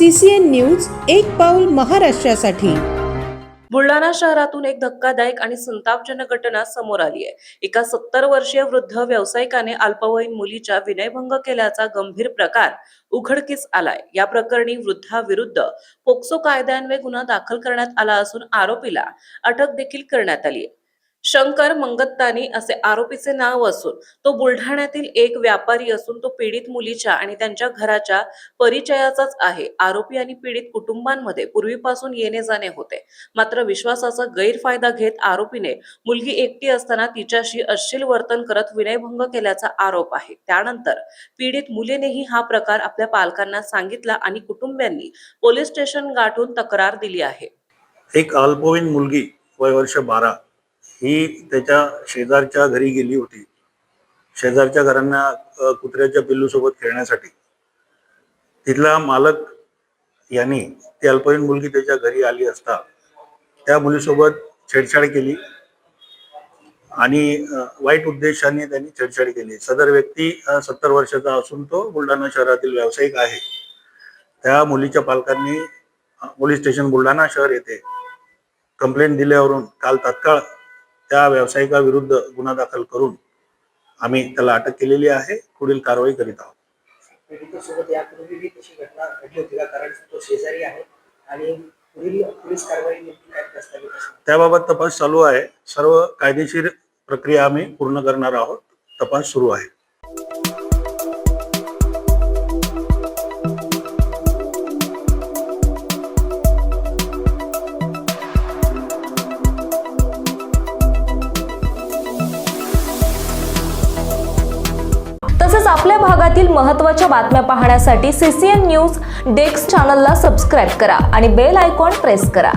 CCN news एक पाऊल महाराष्ट्रासाठी। बुलढाणा शहरातून एक धक्कादायक आणि संतापजनक घटना समोर आली आहे। एका 70 वर्षीय वृद्ध व्यावसायिकाने अल्पवयीन मुलीचा विनयभंग केल्याचा गंभीर प्रकार उघडकीस आलाय। या प्रकरणी वृद्धाविरुद्ध पोक्सो कायद्यान्वये गुन्हा दाखल करण्यात आला असून आरोपीला अटक देखील करण्यात आली आहे। शंकर मंगत्तानी असे आरोपीचे नाव असून तो बुलढाण्यातील एक व्यापारी असून तो पीडित मुलीच्या आणि त्यांच्या घराच्या परिचयाचाच आहे। आरोपी आणि पीडित कुटुंबांमध्ये पूर्वीपासून येणे जाणे होते, मात्र विश्वासाचा गैरफायदा घेत आरोपीने मुलगी एकटी असताना तिच्याशी अश्लील वर्तन करत विनयभंग केल्याचा आरोप आहे। त्यानंतर पीडित मुलीनेही हा प्रकार आपल्या पालकांना सांगितला आणि कुटुंबियांनी पोलीस स्टेशन गाठून तक्रार दिली आहे। एक अल्पवयीन मुलगी वय वर्ष 12 ही त्याच्या शेजारच्या घरी गेली होती। शेजारच्या घरांना कुत्र्याच्या पिल्लू सोबत खेळण्यासाठी तिथला मालक यांनी ती अल्पवयीन मुलगी त्याच्या घरी आली असता त्या मुलीसोबत छेडछाड केली आणि वाईट उद्देशाने त्यांनी छेडछाड केली। सदर व्यक्ती 70 वर्षाचा असून तो बुलढाणा शहरातील व्यावसायिक आहे। त्या मुलीच्या पालकांनी पोलीस स्टेशन बुलढाणा शहर येथे कंप्लेंट दिल्यावरून काल तात्काळ त्या व्यावसायिकाविरुद्ध गुन्हा दाखल करून आम्ही त्याला अटक केलेली आहे। पुढील कारवाई करीत आहोत। पीडितेसोबत यापूर्वी तशी घटना घडली होती का? कारण तो शेजारी आहे आणि पुढील पोलीस कारवाई नेमकी काय दस्तावेज त्याबाबत तपास चालू आहे। सर्व कायदेशीर प्रक्रिया आम्ही पूर्ण करणार आहोत। तपास सुरू आहे। तसेच आपल्या भागातील महत्त्वाच्या बातम्या पाहण्यासाठी CCN न्यूज डेस्क चॅनलला सबस्क्राइब करा आणि बेल आयकॉन प्रेस करा।